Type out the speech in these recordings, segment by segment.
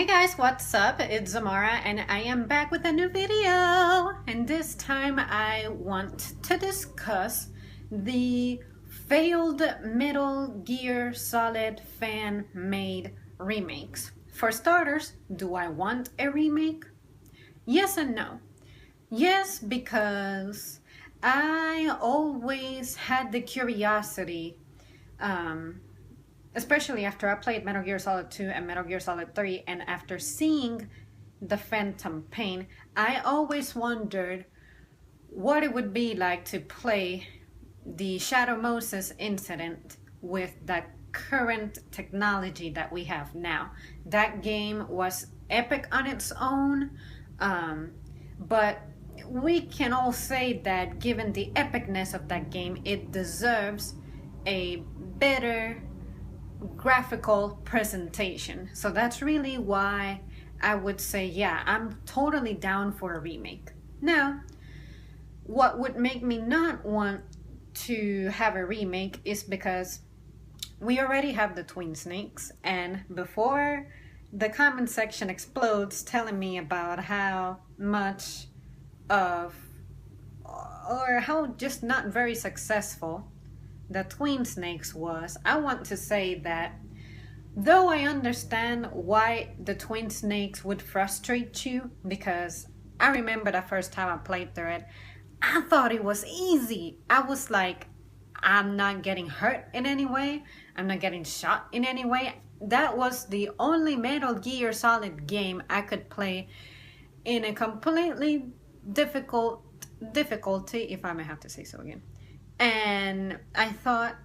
Guys, what's up? It's Zamara and I am back with a new video. And this time I want to discuss the failed Metal Gear Solid fan-made remakes. For starters, do I want a remake? Yes and no. Yes, because I always had the curiosity, especially after I played Metal Gear Solid 2 and Metal Gear Solid 3, and after seeing the Phantom Pain, I always wondered what it would be like to play the Shadow Moses incident with the current technology that we have now. That game was epic on its own, but we can all say that given the epicness of that game, it deserves a better graphical presentation. So that's really why I would say, yeah, I'm totally down for a remake. Now, what would make me not want to have a remake is because we already have the Twin Snakes, and before the comment section explodes telling me about how much of, or how just not very successful the Twin Snakes was, I want to say that though I understand why the Twin Snakes would frustrate you, because I remember the first time I played through it, I thought it was easy. I was like, I'm not getting hurt in any way, I'm not getting shot in any way. That was the only Metal Gear Solid game I could play in a completely difficulty, if I may have to say so again. And I thought,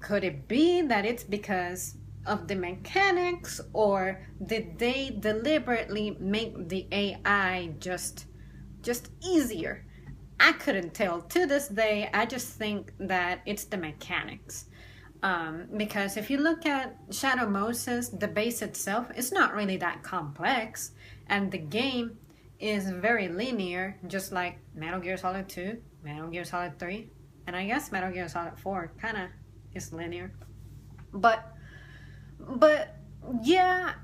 could it be that it's because of the mechanics, or did they deliberately make the AI just easier? I couldn't tell. To this day, I just think that it's the mechanics. Because if you look at Shadow Moses, the base itself is not really that complex, and the game is very linear, just like Metal Gear Solid 2, Metal Gear Solid 3, and I guess Metal Gear Solid 4 kind of is linear. But yeah,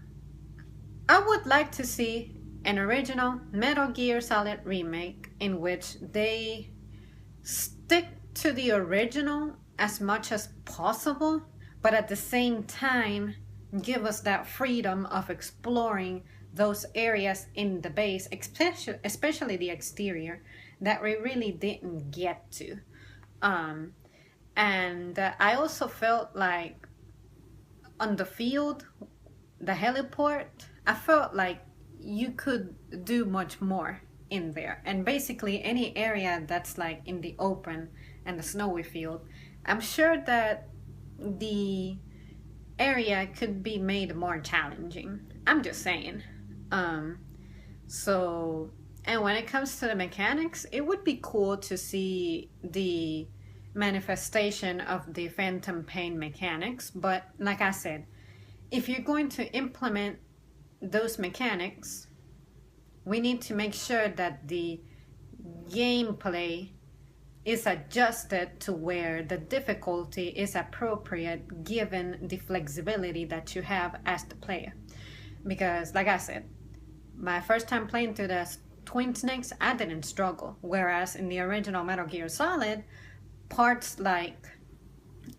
I would like to see an original Metal Gear Solid remake in which they stick to the original as much as possible, but at the same time give us that freedom of exploring those areas in the base, especially the exterior, that we really didn't get to. And I also felt like on the field, the heliport, I felt like you could do much more in there. And basically any area that's like in the open and the snowy field, I'm sure that the area could be made more challenging. I'm just saying. So, and when it comes to the mechanics, it would be cool to see the manifestation of the Phantom Pain mechanics. But like I said, if you're going to implement those mechanics, we need to make sure that the gameplay is adjusted to where the difficulty is appropriate given the flexibility that you have as the player. Because like I said, my first time playing through the Twin Snakes, I didn't struggle, whereas in the original Metal Gear Solid, parts like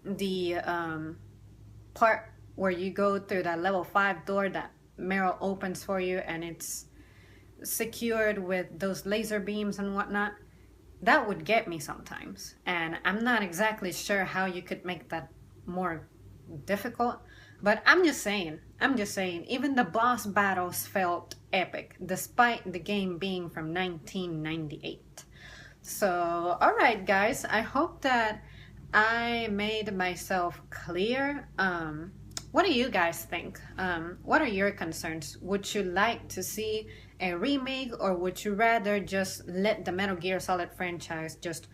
the part where you go through that level 5 door that Meryl opens for you and it's secured with those laser beams and whatnot, that would get me sometimes. And I'm not exactly sure how you could make that more difficult, but I'm just saying, even the boss battles felt epic, despite the game being from 1998. So, alright guys, I hope that I made myself clear. What do you guys think? What are your concerns? Would you like to see a remake, or would you rather just let the Metal Gear Solid franchise just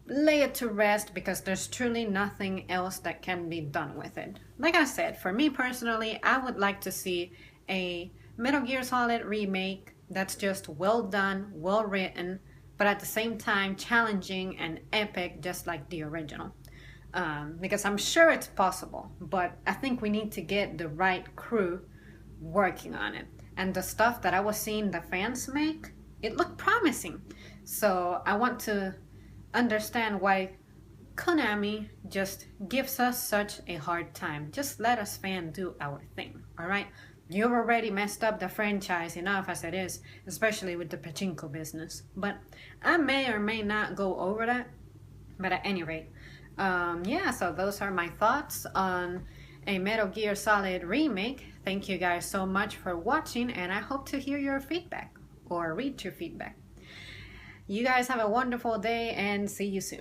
lay it to rest because there's truly nothing else that can be done with it? Like I said, for me personally, I would like to see a Metal Gear Solid remake that's just well done, well written, but at the same time challenging and epic, just like the original. Because I'm sure it's possible, but I think we need to get the right crew working on it. And the stuff that I was seeing the fans make, it looked promising. So I want to understand why Konami just gives us such a hard time. Just let us fans do our thing, alright? You've already messed up the franchise enough as it is, especially with the pachinko business. But I may or may not go over that. But at any rate, yeah, so those are my thoughts on a Metal Gear Solid remake. Thank you guys so much for watching, and I hope to hear your feedback or read your feedback. You guys have a wonderful day and see you soon.